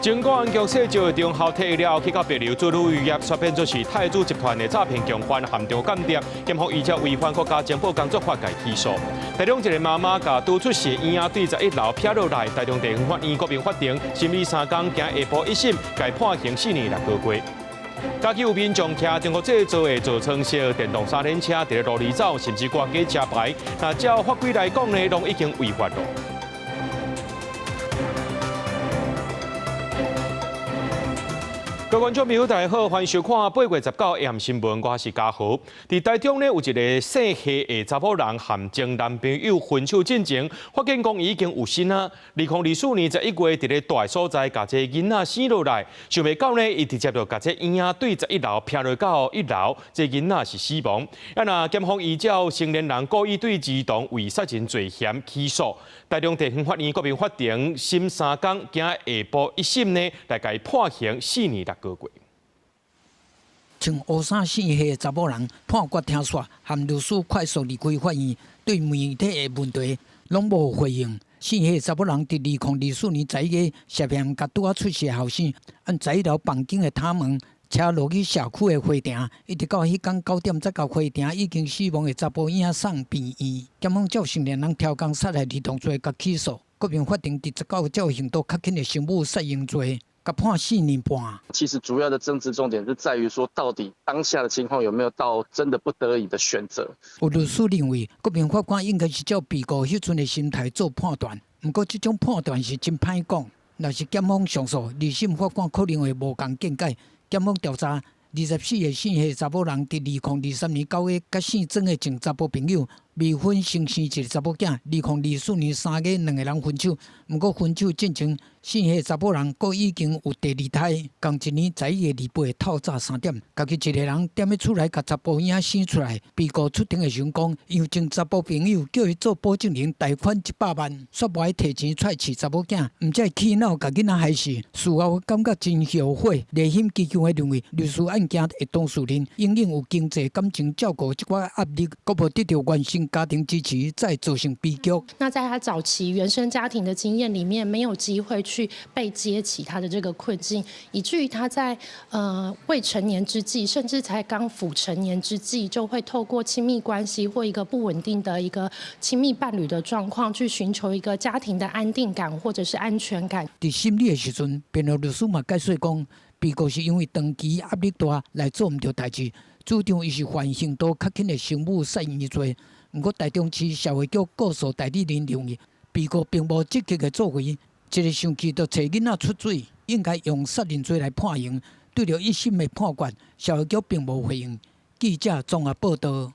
经过安局洗照中后退了，去到别流做旅游业，却变作是泰铢集团的诈骗共犯，含着间谍，检方依照违反国家情报工作法界起诉。台中一个妈妈甲拄出血婴仔对11楼劈落来，台中地方法院国民法庭审理3天，行下晡一审，该判刑4年6个月。加起有民众骑中国制造的造成小电动3轮车伫咧路里走，甚至挂假车牌，那照法规来讲呢，拢已经违法了。各位观众朋友，大家好，欢迎收看8月19日暗新闻，我是嘉豪。伫台中呢，有一个姓夏的查某人含前男朋友分手进前，发现讲已经有新啊。2024年11月，伫咧大所在，甲这囡仔生落来，想袂到呢，伊直接就甲这婴仔对11楼劈落到1楼，这囡仔是死亡。那检方依照成年人故意对儿童为杀人罪嫌起诉。台中地方法院国民法庭审3天，今下晡一审呢，来甲伊判刑4年6个月。穿乌衫姓夏的查某人判决听说，含律师快速离开法院，对媒体的问题拢无回应。姓夏的查某人伫2024年11月涉嫌甲拄啊出世的后生按11楼房间的塔门，车落去社区的花亭，一直到迄天9点才到花亭，已经死亡的查甫婴送病院。检方照成年人挑工杀害儿童罪甲起诉，国民法庭伫19个照刑度较轻的刑务杀人罪。判4年半。其实主要的政治重点是在于说，到底当下的情况有没有到真的不得已的选择。有律师认为，国民法官应该是照被告迄阵的心态做判断，不过这种判断是真歹讲。若是检方上诉，二审法官可能会无同见解。检方调查，24岁姓夏查某人伫2023年9月，甲姓曾的前查甫朋友未婚生一个查某囝。2024年3月，两个人分手。不过分手进程，姓夏查某人佫已经有第2胎。同一年11月2日透早3点，家己一个人踮咧厝内，甲查甫婴生出来。被告出庭的时候讲，因为前查甫朋友叫伊做保证人，贷款100万，说无爱摕钱出来饲查某囝，毋则气恼，甲囡仔害死。事后感觉真后悔。内审基金会认为，律师案件的当事人应有经济、感情照顾这块压力，佫无得到原生家庭支持，再造成悲剧。那在他早期原生家庭的经验里面，没有机会去被接起他的这个困境，以至于他在未成年之际，甚至才刚辅成年之际，就会透过亲密关系或一个不稳定的一个亲密伴侣的状况，去寻求一个家庭的安定感或者是安全感。在审理的时阵，辩护律师嘛解释讲，被告是因为长期压力大来做唔到代志，主张伊是犯刑度较轻的刑务杀人罪。不过台中市社会局告诉代理人认为，被告并无积极的作为，一个星期就找囡仔出水，应该用杀人罪来判刑。对着1审的判决，社会局并无回应。记者综合报道。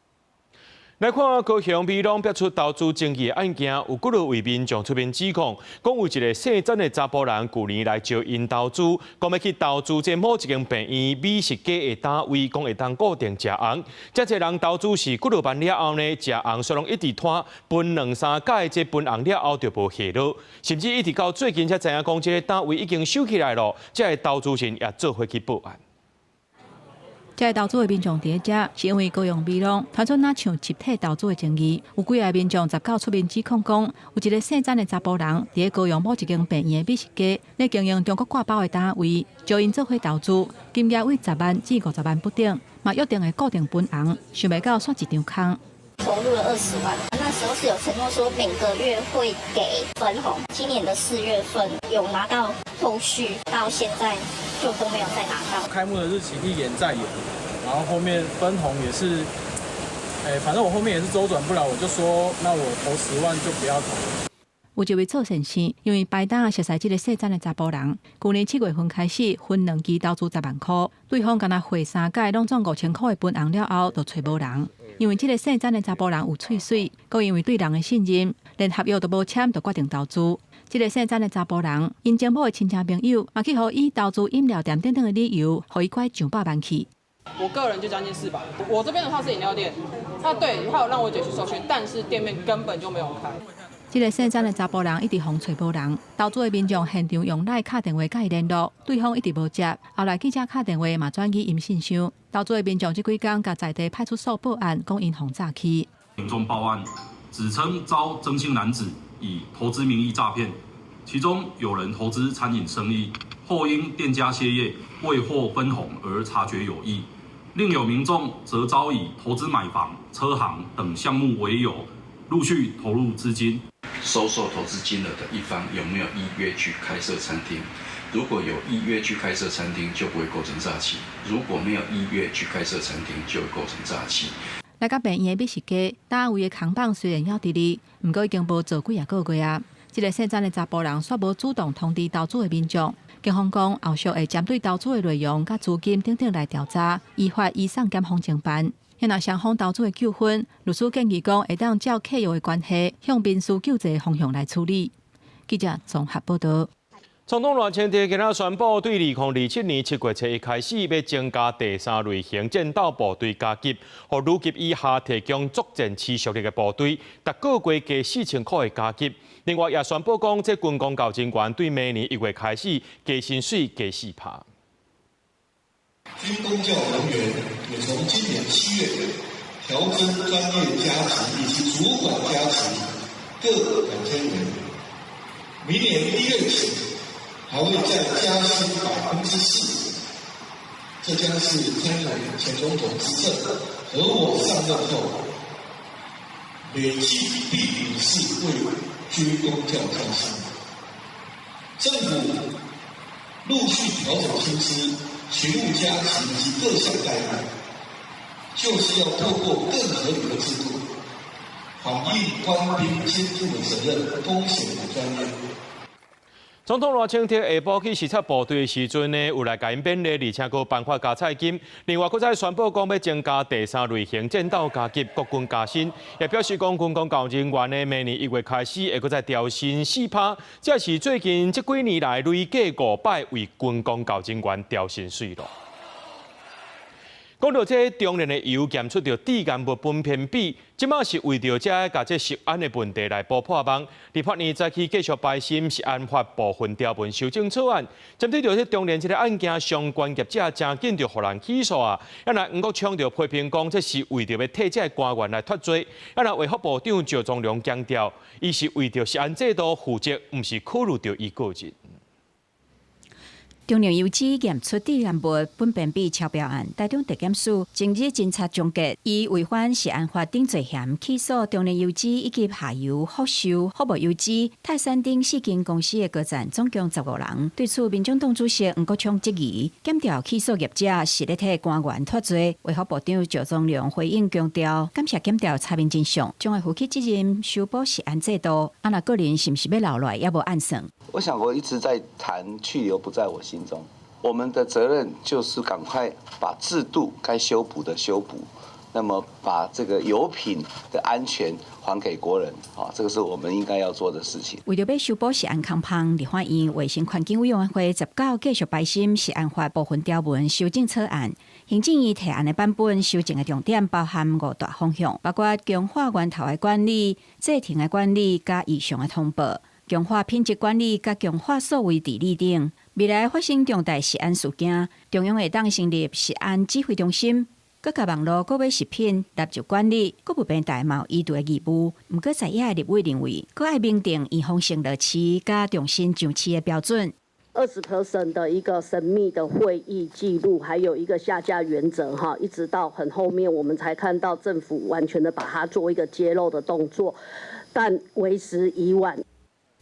来看高雄美浓爆出投资争议案件，有几多位民众出面指控，讲有一个姓曾的查甫人，去年来招因投资，讲要去投资这某一间病院美食街的单位，讲会当固定食红。这些人投资是几多万了后呢，食红虽然一直拖，分2、3届，这分红了后就无下落，甚至一直到最近才知影讲，这个单位已经收起来了，这个投资人也做回去报案。这投资的民众伫遮，是因为高雄美浓传出那像集体投资的争议，有几个民众19出面指控讲，有一个姓曾的查甫人伫咧高雄某一间病院的美食街，咧经营中国挂包的单位，招因做伙投资，金额为10万至50万不等，嘛约定的固定分红，想袂到煞一场空。投入了20万，那时候是有承诺说每个月会给分红。今年的4月份有拿到后续，到现在就都没有再拿到。开幕的日期一延再延，然后后面分红也是，反正我后面也是周转不了，我就说那我投10万就不要投了。有一位做善事，因为排档熟悉这个姓曾的查甫人，去年7月份开始分2期投资10万块，对方敢若汇3届，拢赚5000块的分红了后，就找无人。因为这个姓曾的查甫人有喙水，佮因为对人的信任，连合约都无签，就决定投资。这个姓曾的查甫人，因前某的亲戚朋友，嘛去互伊投资饮料店等等的理由，互伊拐上百万去。我个人就将近400。我这边的话是饮料店，对，他有让我姐去搜寻，但是店面根本就没有开。这个姓曾的查甫人一直疯找无人，投资的民众现场用赖打电话甲伊联络，对方一直无接。后来记者打电话嘛转去因信箱，投资的民众这几天甲在地派出所报案，讲因哄诈欺。民众报案，指称遭曾姓男子以投资名义诈骗，其中有人投资餐饮生意，后因店家歇业未获分红而察觉有异；另有民众则遭以投资买房、车行等项目为由，陆续投入资金。收受投资金额的一方有没有意愿去开设餐厅？如果有意愿去开设餐厅，就不会构成诈欺；如果没有意愿去开设餐厅，就会构成诈欺。来到病院的美食街，单位的扛棒虽然要伫哩，不过已经无做几个月啊。这个姓张的查甫人却无主动通知投资的民众。警方讲后续会针对投资的内容、甲资金等等来调查，依法移送检方侦办。若双方投资的纠纷，律师建议讲会当照契约的关系，向民事救济的方向来处理。记者综合报道。总统赖清德今仔宣布，对2027年7月1日开始，要增加第3类型战斗部队加级，予旅级以下提供作战持续力的部队，达个月加4000块的加级。另外也宣布讲，这军工教政员对明年1月开始加薪水加4%。军公教人员也从今年7月调升专业加级以及主管加级各2000元，明年1月起。还会再加薪4%，这将是参考前总统执政和我上任后累计第5次为军公教加薪。政府陆续调整薪资、勤务加级以及各项待遇，就是要透过更合理的制度，反映官兵肩负的责任、风险的专业。总统赖清德下晡去视察部队的时阵呢，有来甲因勉励，而且佫颁发加菜金。另外，佫再宣布讲要增加第3类型战斗加级，国军加薪，也表示讲军工教人员呢，明年1月开始会佫再调薪4%，这是最近这几年来累计5摆为军工教人员调薪水咯。讲到这中年的油检出到低干物分偏比，即马是为着这甲这食安的问题来补破网。立法院再去继续排审食安法部分条文修正草案，针对着这中年这个案件，相关业者真紧就互人起诉啊！咱来吴国昌就批评讲，这是为着要替这官员来脱罪。咱来卫福部长赵忠良强调，伊是为着食安制度负责，毋是考虑到伊个人。中量油脂检出低干物苯并芘超标案，台中地检署今日侦查终结，以违反食安法等罪嫌起诉中量油脂以及下游福寿、福木油脂、泰山等4间公司的高层，总共15人。对此，民众党主席吴国昌质疑，检调起诉业者是咧替官员脱罪。卫福部长赵忠良回应强调，感谢检调查明真相，将会负起责任，修补食安制度。啊，那个人是不是要留来，也无按算。我想我一直在谈去留不在我心中，我们的责任就是赶快把制度该修补的修补，那么把这个油品的安全还给国人，这个是我们应该要做的事情。为了要修补食安空芳，立法院卫生环境委员会19继续排审食安法部分条文修正草案。行政院提案的版本修正的重点包含5大方向，包括强化源头的管理、暂停的管理加异常的通报。强化品质管理，甲强化所谓治理等。未来发生重大食安事件，中央会当成立食安指挥中心，佮甲网络购买食品纳入管理，佮不便大毛依度的义务。毋过在野的立委认为，佮爱明定预防性落市加重新上市的标准。20% 的一个神秘的会议记录，还有一个下架原则哈，一直到很后面我们才看到政府完全的把它做一个揭露的动作，但为时已晚。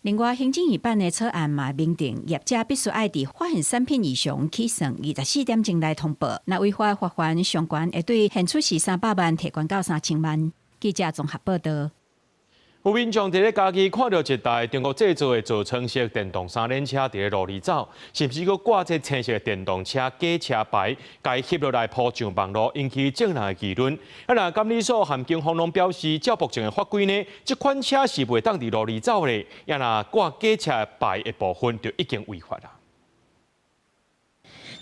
另外，行政院办的草案嘛，明定业者必须爱伫发现产品异常起算24点钟来通报，若违法罚款上悬会对现出示300万提悬到3000万。记者综合报道。有民众伫咧家己看到一台中国制造的造橙色电动3轮车伫咧路里走，是不是佮挂这青色的电动车假车牌，该翕落来铺上网络，引起众人的议论。那监理所和警方拢表示，照目前的法规呢，这款车是袂当伫路里走咧，那挂假车牌的部分就已经违法啦。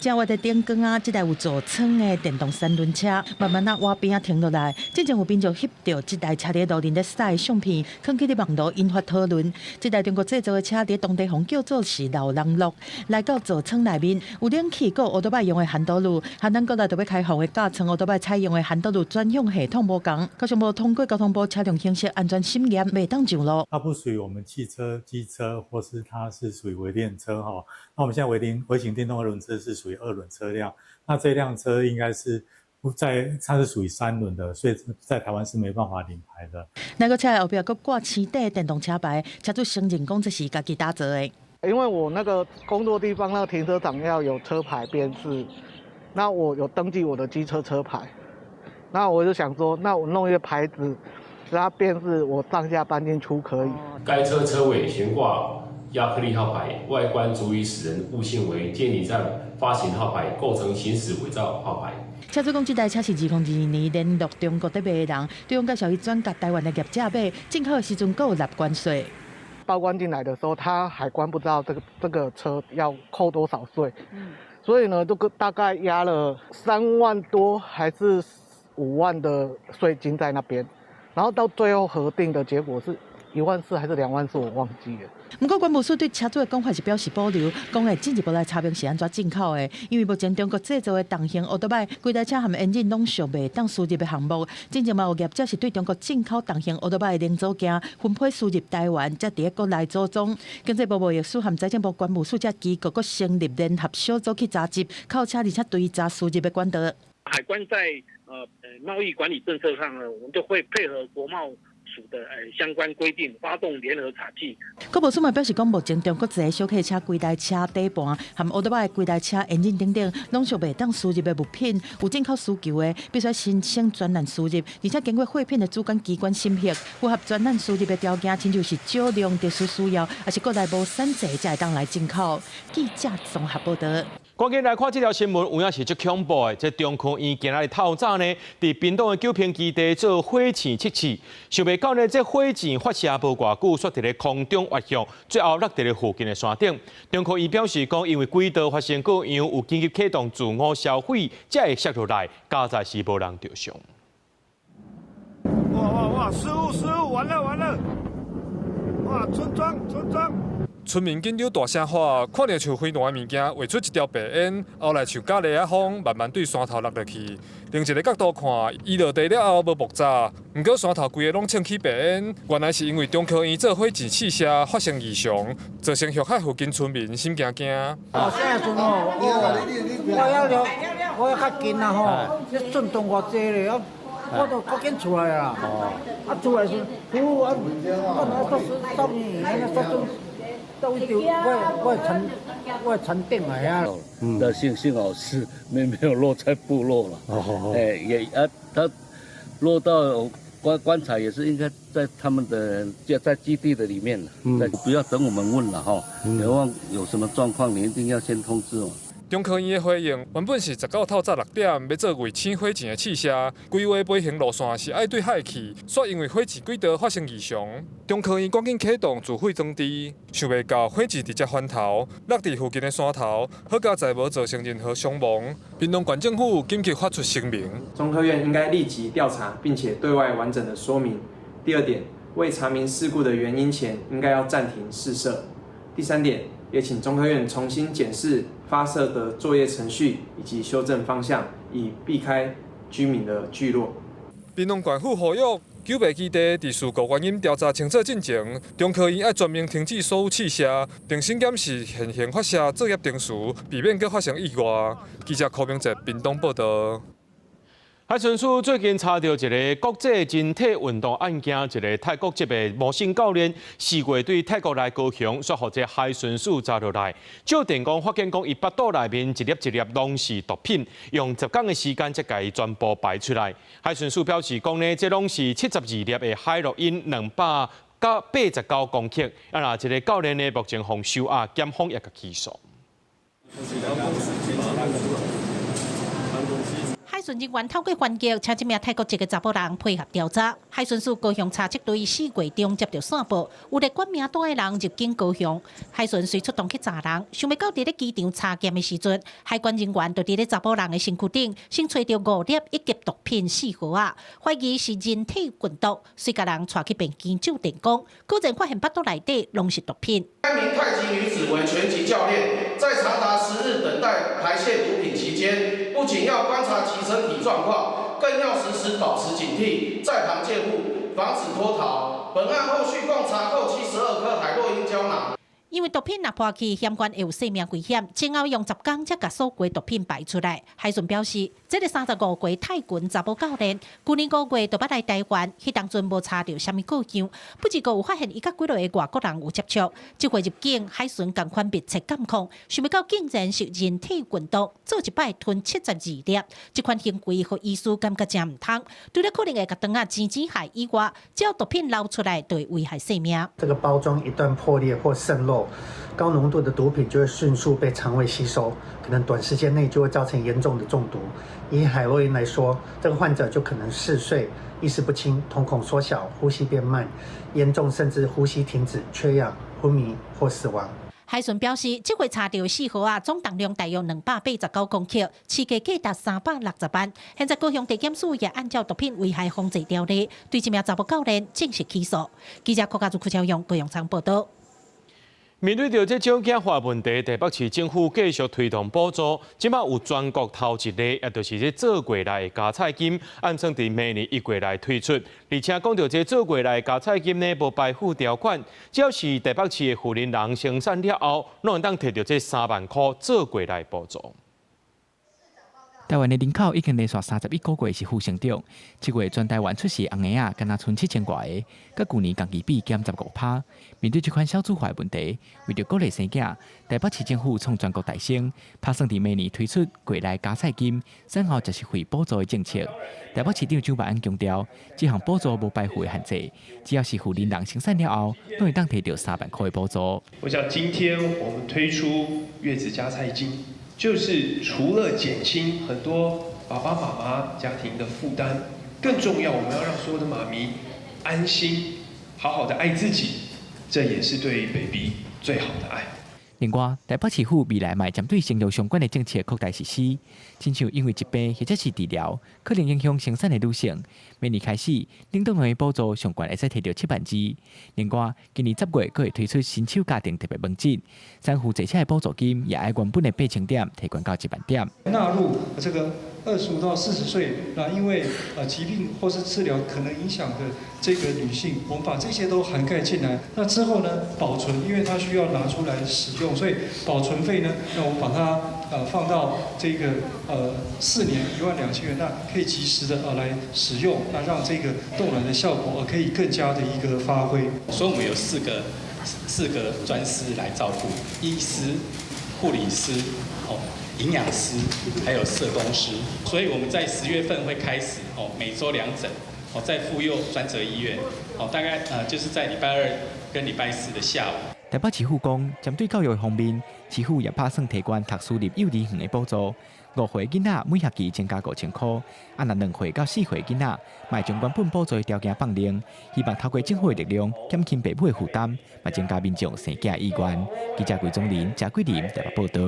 正我在点光啊，这台有座舱的电动三轮车，慢慢挖边啊停落来。之前有民众翕到这台车在路面在驶相片，放起伫网络引发讨论。这台中国制造的车在当地方叫做是老人乐。来到座舱内面，有冷气，个乌多摆用的hand道路，和咱国内特别开放的架床乌多摆采用的hand道路专用系统无同，加上无通过交通部车辆行驶安全审验，袂当上路。它不属于我们汽车、机车，或是它是属于微电车哈。那我们现在微型电动二轮车是属于二轮车辆，那这辆车应该是它是属于三轮的，所以在台湾是没办法领牌的。那个车后边佫挂青底电动车牌，车主承认讲这是家己打造的。因为我那个工作地方那个停车场要有车牌辨识，那我有登记我的机车车牌，那我就想说，那我弄一个牌子，让它辨识我上下班进出可以。该车车尾悬挂亚克力号牌，外观足以使人误信为监理站发行号牌，构成行驶伪造号牌。车主讲，这台车是2022年联络中国在卖的人，对方介绍伊转甲台湾的业者买，进口的时阵佫有纳关税。报关进来的时候，他海关不知道这个车要扣多少税，所以呢，就大概压了3万多还是5万的税金在那边，然后到最后核定的结果是14000还是2万4，我忘记了。不过，关务署对车主的讲法是表示保留，讲会进一步来查明是安怎进口的。因为目前中国制造的重型乌托邦，规台车和引擎拢属袂当输入的项目。之前嘛有业者是对中国进口重型乌托邦的零组件分配输入台湾，才伫国内组装。经济部贸易署和财政部关务署这机构佫成立联合小组去查缉，考察而且追查输入的管道。海关在贸易管理政策上呢，我们就会配合国贸署的相关规定，发动联合查缉。国务署嘛表示讲，目前中国一个小客车规台车底盘和乌托邦的规台车引擎等等，拢属袂当输入的物品，有进口需求的，必须申请专案输入，而且经过货品的主管机关审核，符合专案输入的条件，亲就是少量、特殊需要，还是国内无产制才会当来进口。记者综合报道。赶紧来看这条新闻，有影是足恐怖的。这中科院今仔日透早呢，伫屏东的九平基地做火箭测试，想袂到呢，这火箭发射无偌久，却伫咧空中滑翔，最后落伫咧附近的山顶。中科院表示讲，因为轨道发生各样有紧急启动自我烧毁，才会摔落来，加在是无人着伤。哇！失误！完了！哇！村庄！村民紧张大声喊，看到像飞弹的物件画出一条白烟，后来像咖喱啊风慢慢对山头落落去。另一个角度看，伊落地了后无爆炸，不过山头规个拢呛起白烟，原来是因为中科院做火箭试射发生异常，造成旭海附近村民心惊惊。哦，现在阵哦，我要较近啊吼，这震动偌济咧，我都赶紧出来啊！出来时，我沉淀来啊。那幸好是没有落在部落了。他落到棺材也是应该在他们的在基地的里面了。不要等我们问了哈，希望有什么状况你一定要先通知我。中科院的火焰原本是19透早6点要做卫星火箭的试射，规划飞行路线是爱对海去，却因为火箭轨道发生异常，中科院赶紧启动自毁装置，想袂到火箭直接翻头，落伫附近的山头，好佳在无造成任何伤亡。屏东县政府紧急发出声明，中科院应该立即调查，并且对外完整的说明。第二点，未查明事故的原因前，应该要暂停试射。第三点，也请中科院重新检视发射的作业程序以及修正方向，以避开居民的聚落。屏东县府呼吁九白基地伫事故原因调查清楚进前，中科院要全面停止所有试射，重新检视现行发射作业定时，避免搁发生意外。记者柯明哲屏东报道。海巡署最近查到一个国际人体运动案件，一个泰国籍的模型教练4月对泰国内高雄说，或者海巡署查落来，照电工发现讲，伊腹肚内面一粒一粒拢是毒品，用10天的时间才甲伊全部排出来。海巡署表示讲呢，这拢是72粒的海洛因，289公克。啊，一个教练呢，目前防收押，检方也甲起诉。海海巡人员透过反击，请这名泰国籍的查甫人配合调查。海巡署高雄查缉队4月中接到线报，有列管名单的人入境高雄。海巡随出动去查人，想要到伫咧机场查检的时阵，海关人员就伫咧查甫人的身躯顶先找到5粒1级毒品4盒啊，怀疑是人体滚毒，遂甲人带去病检就电工，果然发现腹肚内底拢是毒品。该名太极女子为拳击教练，在长达10日等待排泄毒品期间，不仅要观察其身体状况，更要时时保持警惕，在旁戒护，防止脱逃。本案后续共查扣72颗海洛因胶囊。因为毒品若破去，险关会有性命危险，前后用10天才甲所有毒品排出来。海巡表示，这个35岁泰军查甫教练，去年5月就捌来台湾，迄当阵无查到什么过样，不只有发现伊甲几落个外国人有接触。这回入境，海巡共款密切监控，想不到竟然是人体滚毒，做一摆吞72粒。这款行为，互医师感觉真唔通，除了可能会甲肠仔钱害以外，只要毒品流出来，就会危害性命。这个包装一旦破裂或渗漏，高浓度的毒品就会迅速被肠胃吸收，可能短时间内就会造成严重的中毒。以海洛因来说，这个患者就可能嗜睡、意识不清、瞳孔缩小、呼吸变慢，严重甚至呼吸停止、缺氧、昏迷或死亡。海巡表示，这回查到4盒啊，总重量大约289公克，市价价达360万。现在高雄地检署也按照毒品危害防治条例，对这名查甫教练正式起诉。记者柯家祖、柯超勇、高雄场报道。面对着这种假化问题，台北市政府继续推动补助。即马有全国头一例，也就是这做过来的加菜金，按算伫明年1月来推出。而且讲到这做过来的加菜金呢，无排付条款，只要是台北市的富人人生产了后，拢会当摕到这3万块做过来补助。台湾的人口已经连续31个月是负成长，7月全台湾出世红婴仔，敢若剩7000多个，甲去年同期比减15%。面对这款少子化问题，为着鼓励生囝，台北市政府创全国大省，打算伫明年推出过来加菜金，先后就是会补助的政策。台北市长蒋万安强调，这项补助无排付的限制，只要是妇人人生产了后，都会当摕到3万块的补助。我想今天我们推出月子加菜金。就是除了减轻很多爸爸妈妈家庭的负担，更重要，我们要让所有的妈咪安心，好好的爱自己，这也是对 baby 最好的爱。另外，台北市府未来嘛针对生育相关的政策扩大实施，亲像因为疾病或者是治疗可能影响生产的女性，明年开始，领导的补助上悬会使摕到7万支。另外，今年10月佫会推出新手家庭特别门诊，产妇坐车的补助金也按原本的8000点提高到1万点。纳入这个25到40岁，那因为疾病或是治疗可能影响的这个女性，我们把这些都涵盖进来。那之后呢，保存，因为它需要拿出来使用，所以保存费呢，那我们把它放到这个4年12000元，那可以及时的来使用，那让这个冻卵的效果可以更加的一个发挥。所以我们有4个专师来照顾，医师、护理师、营养师，还有社工师。所以我们在10月份会开始每周2诊，在妇幼专责医院，大概就是在礼拜2跟礼拜4的下午。台北市府讲，针对教育方面，市府也打算提悬读私立幼儿园的补助，5岁囡仔每学期增加5000块，若2岁到4岁囡仔，卖将原本补助的条件放零，希望透过政府的力量减轻父母的负担，嘛增加民众生囝意愿。记者桂宗林、贾桂林台北报道。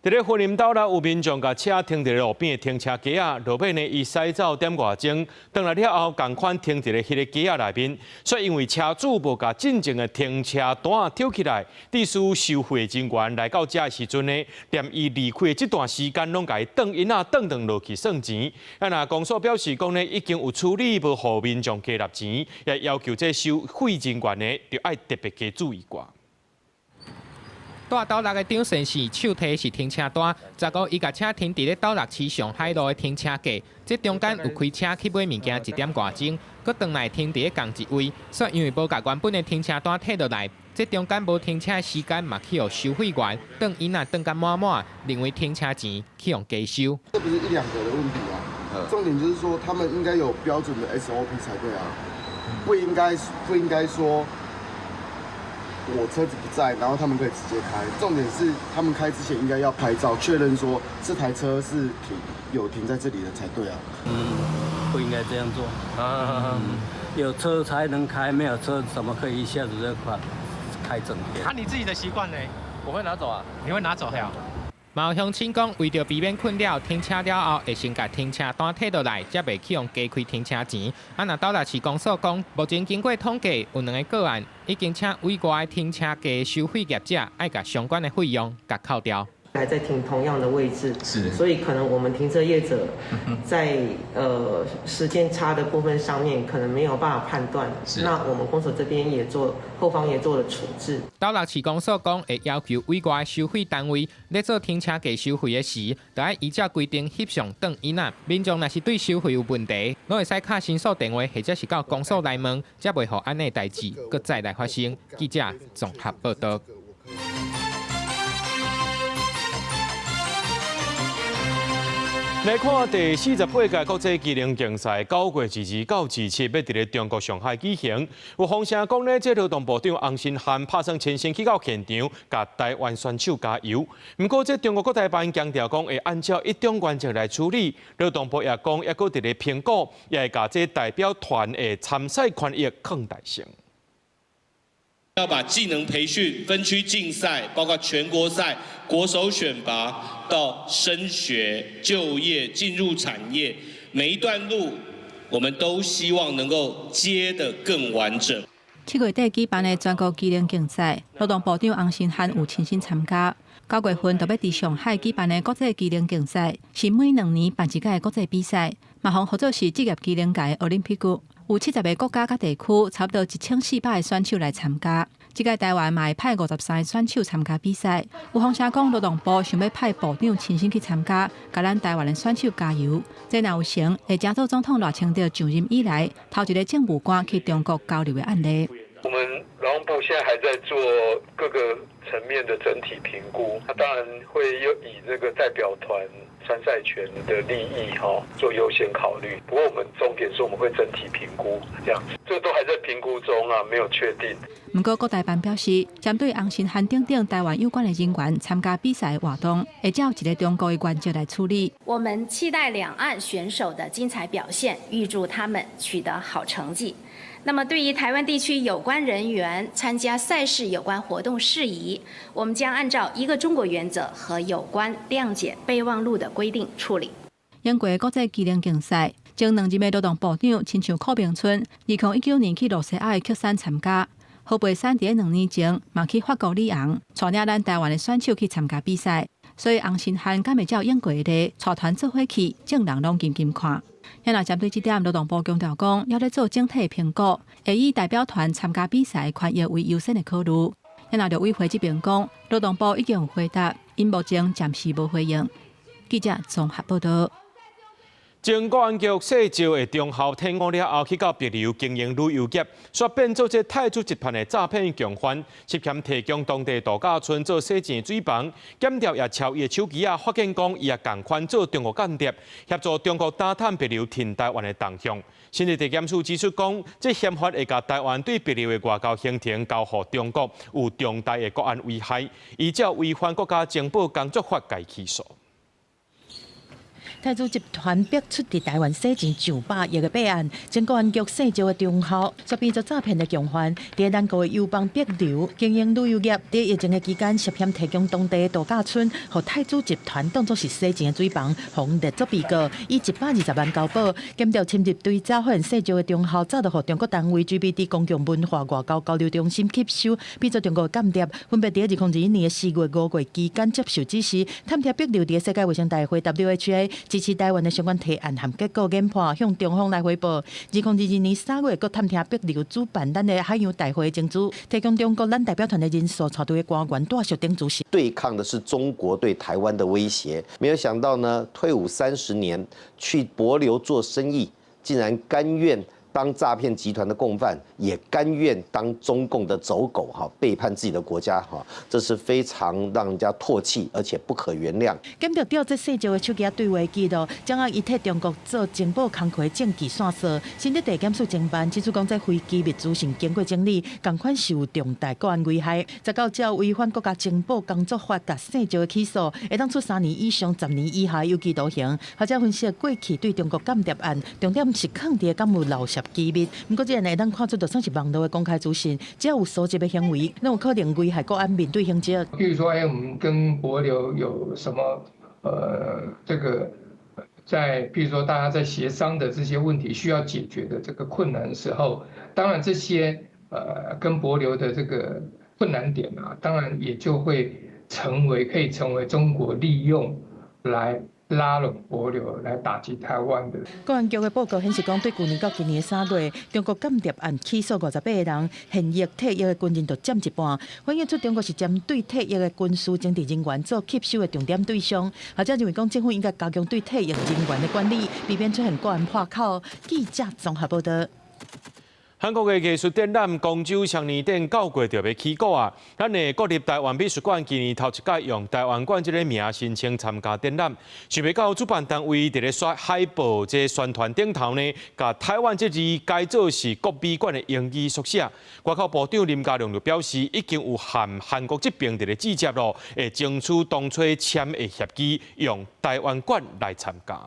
伫咧婚姻岛内有民众甲车停伫路边的停车格啊，路边呢伊驶走点外钟，转来了后，共款停伫咧迄个格啊内面，所以因为车主无甲进前的停车单挑起来，地需收费人员来到这的时阵呢，连伊离开的这段时间拢甲伊转因啊转落去算钱。啊，那公所表示讲呢，已经有处理无互民众加纳钱，也要求这收费人员呢，就爱特别加注意过。大斗六的张先生手提是停车单，15伊甲车停伫咧斗六市上海路的停车格，这中间有开车去买物件1点外钟，佮转来停伫咧同一位，所以因为无甲原本的停车单摕落来，这中间无停车的时间嘛去互收费员，转因啊转甲满，认为停车钱去用加收。这不是1-2个的问题啊，重点就是说他们应该有标准的 SOP 才对啊，不应该说。我车子不在，然后他们可以直接开。重点是他们开之前应该要拍照，确认说这台车是停，有停在这里的才对啊。不应该这样做有车才能开，没有车怎么可以一下子就开整天？你自己的习惯呢？我会拿走啊。你会拿走呀？嘛有乡亲讲，为着避免困扰停车了后，会先甲停车单摕落来，才袂去用加开停车钱。那斗六市公所讲，目前经过统计，有2个个案已经请委外停车价收费业者，爱甲相关的费用甲扣掉。还在停同样的位置，所以可能我们停车业者在时间差的部分上面可能没有办法判断。那我们公所这边后方也做了处置。斗六市公所讲会要求委外收费单位在做停车价收费的时，就要依照规定翕相转影啊。民众若是对收费有问题，拢会使敲申诉电话，或者是到公所来问，才袂互安尼代志搁再来发生。记者综合报道。来看第48届国际机能竞赛9月22到27要伫中国上海举行。有风声讲呢，这劳动部长洪新涵拍算亲身去到现场，甲台湾选手加油。不过，这中国国台办强调讲会按照一种原则来处理。劳动部也讲，也搁伫咧评估，也会甲这代表团的参赛权益放大性。要把技能培训、分区竞赛，包括全国赛、国手选拔到升学、就业、进入产业，每一段路我们都希望能够接得更完整。7月底举办的全国机能竞赛，劳动部长洪新涵有亲身参加。9月份就要伫上海举办的国际机能竞赛，是每2年办一届的国际比赛，嘛方合作是职业机能界的奥林匹克。有70个国家甲地区，差不多1400个选手来参加。这届台湾嘛会派53个选手参加比赛。有风声讲，劳动部想要派部长亲身去参加，甲咱台湾的选手加油。这若有成，会加做总统赖清德上任以来头一个政务官去中国交流的案例。我们劳动部现在还在做各个层面的整体评估，那当然会以这个代表团参赛权的利益做优先考虑。不过我们重点是我们会整体评估这样子，这都还在评估中啊，没有确定。不过国台办表示，针对洪新涵等台湾有关的人员参加比赛活动，会照一个中国的原则来处理。我们期待两岸选手的精彩表现，预祝他们取得好成绩。那么，对于台湾地区有关人员参加赛事有关活动事宜，我们将按照一个中国原则和有关谅解备忘录的规定处理。英国国际机能竞赛，前2任的劳动部长亲像柯明春，2019年去罗西亚的曲山参加。何培山在2年前嘛去法国里昂，带领咱台湾的选手去参加比赛。所以洪新涵敢会照英国的带团做伙去，众人拢紧看。也若针对这点，劳动部强调讲，要咧做整体评估，会以代表团参加比赛权益为优先的考虑。也若陆委会这边讲，劳动部已经有回答，因目前暂时无回应。记者综合报道。前公安局细招的中校退伍了后，去到别流经营旅游业，却变做这泰铢集团的诈骗强犯，涉嫌提供当地度假村做洗钱水房。检调也抄伊的手机发现讲伊也共款做中国间谍，协助中国打探别流停台湾的动向。新的地检署指出讲，这嫌犯会甲台湾对别流的外交行程交予中国，有重大的国安危害，依照违反国家情报工作法该起诉。泰铢集团逼出伫台湾洗钱上百亿的弊案，前公安局细招的中校，却变做诈骗的强犯。伫咱国的友邦逼流经营旅游业，伫疫情的期间涉嫌提供当地的度假村，和泰铢集团当作是洗钱的水房，红列作被告，以120万交保。检调深入追查，发现细招的中校早就和中国单位 GBD 公共文化外交交流中心吸收，变做中国间谍，分别伫2021年4月、5月期间接受指示，探听逼流伫世界卫生大会 WHA。支持台湾的相关提案和结果研判，向中方来汇报。2022年3月，搁探听逼流主办咱的海洋大会证据，提供中国咱代表团的人数，带队的官员带小丁主席。对抗的是中国对台湾的威胁，没有想到呢，退伍30年去帛琉做生意，竟然甘愿当诈骗集团的共犯，也甘愿当中共的走狗哈，背叛自己的国家哈，这是非常让人家唾弃，而且不可原谅。检调调这细节的手机对话记录，掌握伊替中国做情报工作的证据线索，新的地检署侦办指出讲，这非机密资讯经过整理，共款是有重大国安危害。19照违反国家情报工作法甲细节的起诉，会当处3年以上10年以下有期徒刑。学者分析，过去对中国间谍案，重点是抗敌敢有漏泄机密。不过，这人会当看出，就算是网络的公开资讯，只要有收集的行为，那有可能危害国安面对刑责。比如说，我们跟帛琉有什么这个在，譬如说大家在协商的这些问题需要解决的这个困难的时候，当然这些跟帛琉的这个困难点啊，当然也就会可以成为中国利用来拉拢帛琉来打击台湾的。公安局的报告显示，讲对去年到今年3月，中国间谍案起诉58个人，现役退役的军人就占一半，反映出中国是针对退役的军事政治人员做吸收的重点对象。学者认为，讲政府应该加强对退役人员的管理，避免出现国安破口。记者综合报道。韩国的艺术展览《光州双年展》9月就要起稿啊！咱的国立台湾美术馆今年头一届用台湾馆这个名申请参加展览，想不到主办单位伫咧刷海报这宣传顶头呢，把台湾这字改做是国美馆的英语缩写。外交部长林佳龙就表示，已经有和韩国这边伫咧接洽咯，会争取当初签的协议，用台湾馆来参加。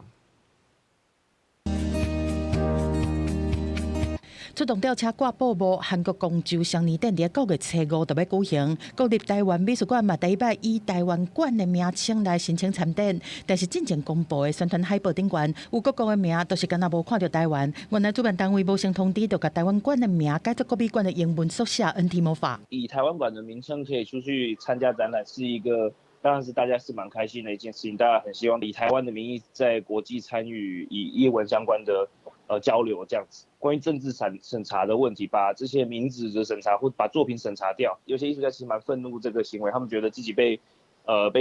出动吊车挂布幕，韩国光州双年展伫9月初5就要举行。国立台湾美术馆嘛，第一摆以台湾馆的名称来申请参展，但是进前公布的宣传海报顶悬有各国的名，都是敢若无看到台湾。原来主办单位无先通知，就把台湾馆的名改做国美馆的英文缩写 NT 魔法。以台湾馆的名称可以出去参加展览，是一个。当然是大家是蛮开心的一件事情，大家很希望以台湾的名义在国际参与以艺文相关的交流这样子。关于政治审查的问题，把这些名字的审查或把作品审查掉，有些艺术家其实蛮愤怒这个行为，他们觉得自己被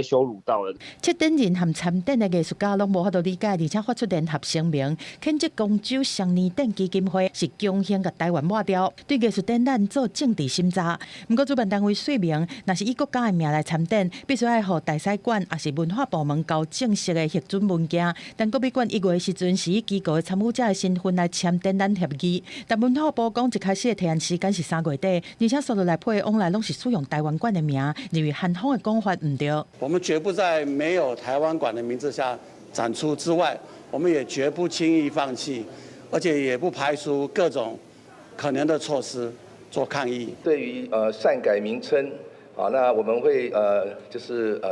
羞辱到了。策展人和参展的艺术家拢无法度理解，而且发出联合声明，谴责光州双年展基金会是强行甲台湾抹掉，对艺术展览做政治审查。不过主办单位说明，若是以国家的名来参展，必须要予大使馆也是文化部门交正式的核准文件。但国美馆1月时阵是以机构的参与者的身份来签展览协议，但文化部讲一开始的提案时间是3月底，而且所有来配往来拢是使用台湾馆的名，认为韩方的讲法唔对。我们绝不在没有台湾馆的名字下展出之外，我们也绝不轻易放弃，而且也不排除各种可能的措施做抗议。对于擅改名称，那我们会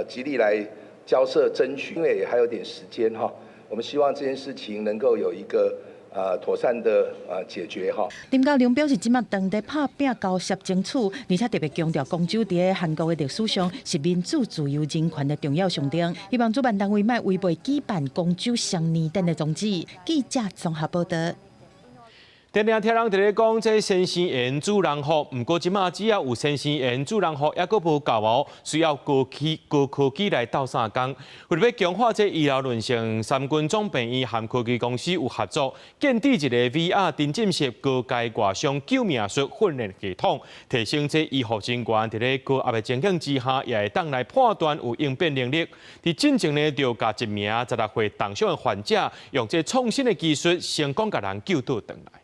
极力来交涉争取，因为还有点时间哈，我们希望这件事情能够有一个妥善的解决哈。林佳龙表示，即马当地拍拼交涉争取，而且特别强调光州伫韩国的历史上是民主、自由、人权的重要象征，希望主办单位莫违背举办光州双年展的宗旨。记者综合报道。电听人伫咧讲，这先生沿主人福，不过即马只要有先生沿主人福，还阁无够哦，需要高科技来斗3工。为了要强化这医疗论性，三军总病院和科技公司有合作，建立一个 VR 沉浸式高阶外伤救命术训练系统，提升这医护人员伫咧高压的情境之下，也会当来判断有应变能力。伫进前呢，就甲一名16岁重伤的患者，用这创新的技术，成功甲人救倒转来。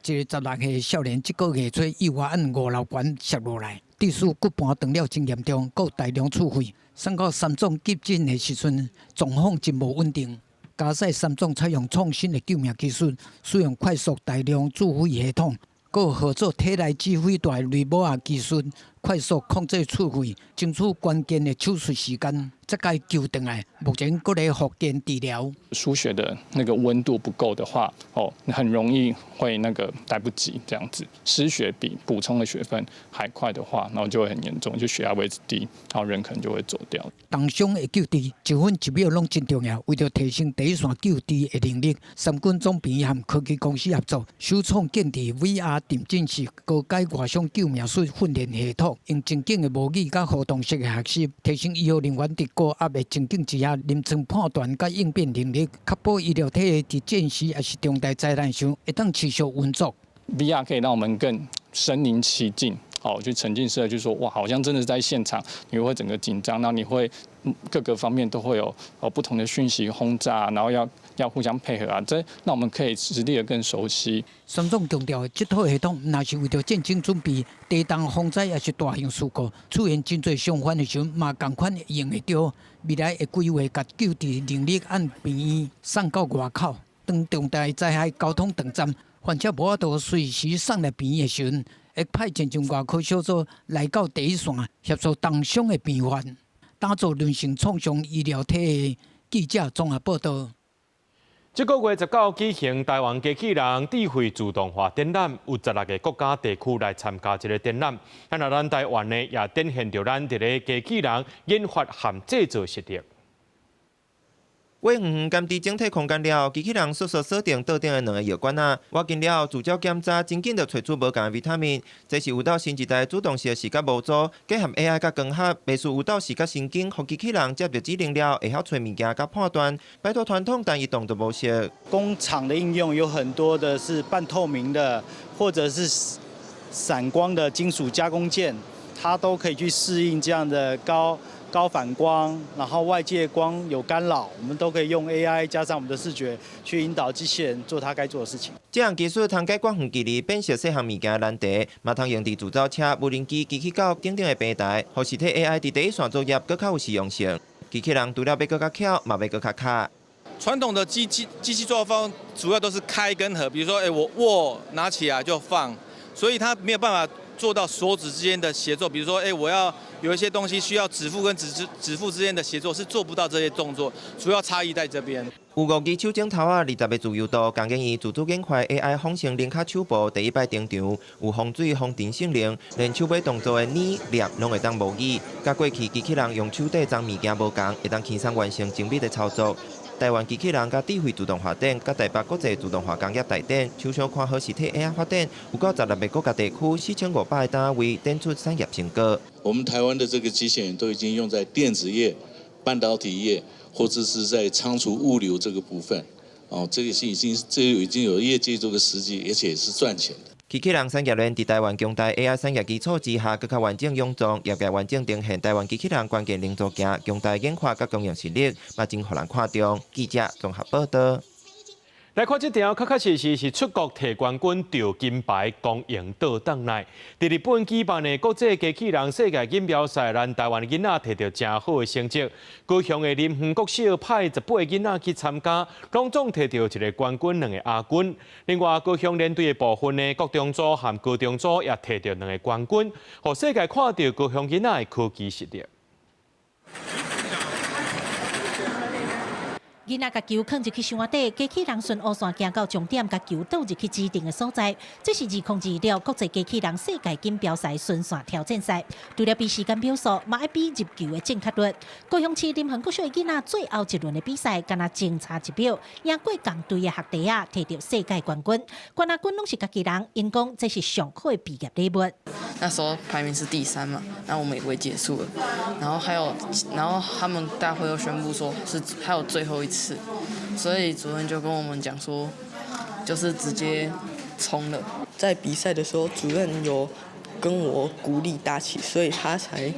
一个16岁少年，这个月初意外按5楼管摔落来，地势骨盘断了真严重，有大量处肺。送到三总急诊的时阵，状况真无稳定。加赛三总采用创新的救命技术，使用快速大量注肺系统，佮合作体内指挥带雷摩尔技术，快速控制处肺，争取关键的手术时间。再该救回来，目前搁在复健治疗。输血的那个温度不够的话，很容易会来不及这样子，失血比补充的血分还快的话，然后就会很严重，就血压位置低，然后人可能就会走掉。重伤的救治1分1秒拢真重要，为了提升第一线救治的能力，三军总病院和科技公司合作，首创建立 VR 沉浸式高阶外伤救命术训练系统。作，用情景的模拟甲互动式的学习，提升医护人员伫高压的情境之下临床判断甲应变能力，确保医疗体系伫战时也是重大灾难时会当持续运作。VR 可以让我们更身临其境。好，去沉浸式的去说，哇，好像真的是在现场，你会整个紧张，然后你会各个方面都会有不同的讯息轰炸，然后要互相配合啊，这让我们可以实地的更熟悉。孙总强调，这套系统若是为着战争准备，地动风灾也是大型事故，出现真侪伤患的时候，嘛同款用得着。未来的规划甲救治能力按病院送到外口，当重大灾害交通断站，患者无法度随时送来病院的时阵。会派前进外科小组来到第一线，协助重伤的病患，打造人性创伤医疗体系。记者综合报道。这个月19举行台湾机器人智慧自动化展览，有16个国家地区来参加这个展览。咱台湾呢也展现着咱这个机器人研发和制造实力。为远监视整体空间了，机器人迅速锁定桌顶的2个药管啊，挖进了自照检查，真紧就找出无共的维他命。这是有道新一代主动式的视觉模组，结合 AI 甲光学，描述有道视觉神经，让机器人接到指令了，会晓找物件甲判断，摆脱传统单一动作模式。工厂的应用有很多的是半透明的，或者是闪光的金属加工件，它都可以去适应这样的高反光，然后外界光有干扰，我们都可以用 AI 加上我们的视觉去引导机器人做它该做的事情。这项技术通解决远距离辨识细项物件的难题，嘛通用伫自走车、无人机、机器狗等等的平台，让实体 AI 伫第一线作业更较有实用性。机器人除了要更较巧，嘛要更较卡。传统的机器作坊主要都是开跟合，比如说，我握拿起来就放，所以它没有办法做到手指之间的协作。比如说，我要有一些东西需要指腹跟指腹之间的协作，是做不到这些动作，主要差异在这边。有5支手镜头啊，20个自由度，工建议自主研发 AI 仿生人脚手部，第一摆登场，有防水、防尘性能，连手尾动作的捏、捏拢会当模拟，甲过去机器人用手底装物件无同，会当轻松完成精密的操作。台湾机器人甲智慧自动化展，甲台北国际自动化工业大展，抽象看好实体 AI 发展，有到16个国家地区4500个单位，展出产业成果。我们台湾的这个机器人都已经用在电子业、半导体业，或者是在仓储物流这个部分。这个是已经有业界这个实际，而且也是赚钱的。机器人产业链伫台湾强大 AI 产业基础之下，更较完整涌壮，业界完整呈现台湾机器人关键零组件强大研发甲供应实力，嘛真互人看中。记者综合报道。来看这条，确实是出国摕冠军夺金牌，公赢倒转来。伫日本举办的国际机器人世界锦标赛，咱台湾的囡仔摕到真好的成绩。高雄的林园国小派18个囡仔去参加，拢总摕到1个冠军、2个亚军。另外，高雄联队的部分呢，国中组和高中组也摕到2个冠军，让世界看到高雄囡仔的科技实力。囡仔甲球放入去箱底，机器人顺乌线行到终点，甲球倒入去指定的所在。这是2026国际机器人世界锦标赛顺线挑战赛。除了比时间秒数，嘛要比入球的正确率。高雄市林园国小的囡仔最后一轮的比赛，敢若前差1秒，赢过同队的学弟仔，摕到世界冠军。冠亚军拢是家己人，因讲这是上好的毕业礼物。那时候排名是第3嘛，然后我们以为结束了，然后他们大会又宣布说还有最后一次，所以主任就跟我们讲说，就是直接冲了。在比赛的时候，主任有跟我鼓励打气，所以他才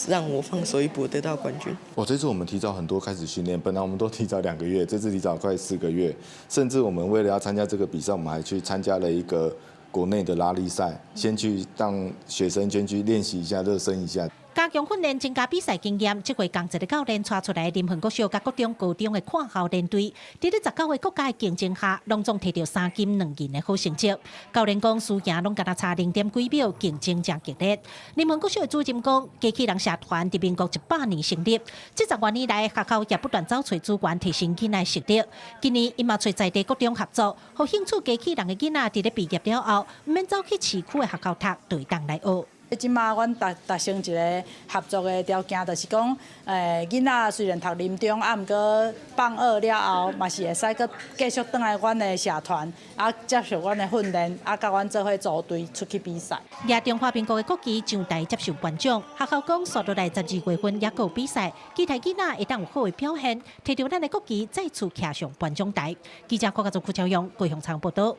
让我放手一搏得到冠军。这次我们提早很多开始训练，本来我们都提早2个月，这次提早快4个月，甚至我们为了要参加这个比赛，我们还去参加了一个国内的拉力赛，先去让学生先去练习一下、热身一下。加强训练，增加比赛经验。这回同一个教练带出来林园国小甲国中、高中的看校联队，伫咧19个国家的竞争下，拢总摕到3金2银的好成绩。教练讲，输赢拢敢若差0点几秒，竞争真激烈。林园国小的主任讲，机器人社团伫民国100年成立，这10多年来，学校也不断找找资源提升囡仔实力。今年伊嘛找在地国中合作，和兴趣机器人的囡仔伫咧毕业了后，唔免走去市区的学校读，对当来学。即马阮达成一个合作的条件，就是讲，囡仔虽然读临中，啊，毋过放学了后，嘛是会使搁继续转来阮的社团，啊，接受阮的训练，啊，甲阮做伙组队出去比赛。亚中华民国的国旗上台接受颁奖，学校讲刷落来12月份也有比赛，期待囡仔会当有好的表现，摕到咱的国旗再次骑上颁奖台。记者郭家做邱朝阳、郭向昌报道。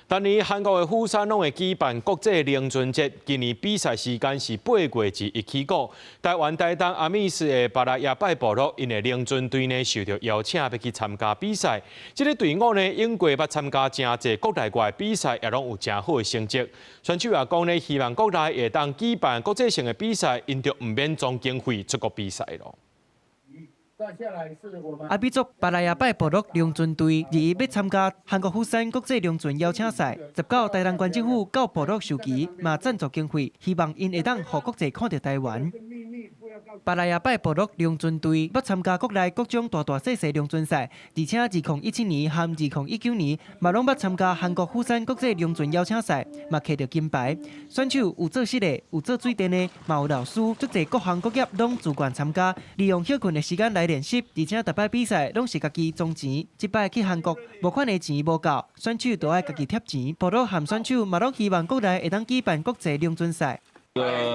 今年韩国的釜山拢会举办国际凌春节，今年比赛时间是8月1起过。台湾台东阿美市的巴拉亚拜部落，因的凌春队呢受到邀请要去参加比赛。这个队伍呢，英过捌参加真侪国内外比赛，也拢有真好的成绩。选手也讲呢，希望国内会当举办国际性的比赛，因就唔免总经费出国比赛咯。阿美族巴拉亚拜部落凌春队2月要参加韩国釜山国际凌春邀请赛，19台东县政府到部落授旗，嘛赞助经费，希望因会当互国际看到台湾。巴拉亚拜部落凌春队要参加国内各种大小小凌春赛，而且2017年和2019年嘛拢要参加韩国釜山国际凌春邀请赛，嘛摕到金牌。选手有做室的，有做水电的，嘛有老师，足侪各行各业拢自愿参加，利用休困的时间来练习，而且逐摆比赛拢是家己装钱。这摆去韩国，无款的钱无够，选手都爱家己贴钱。部落和选手嘛拢希望国内会当举办国际凌春赛。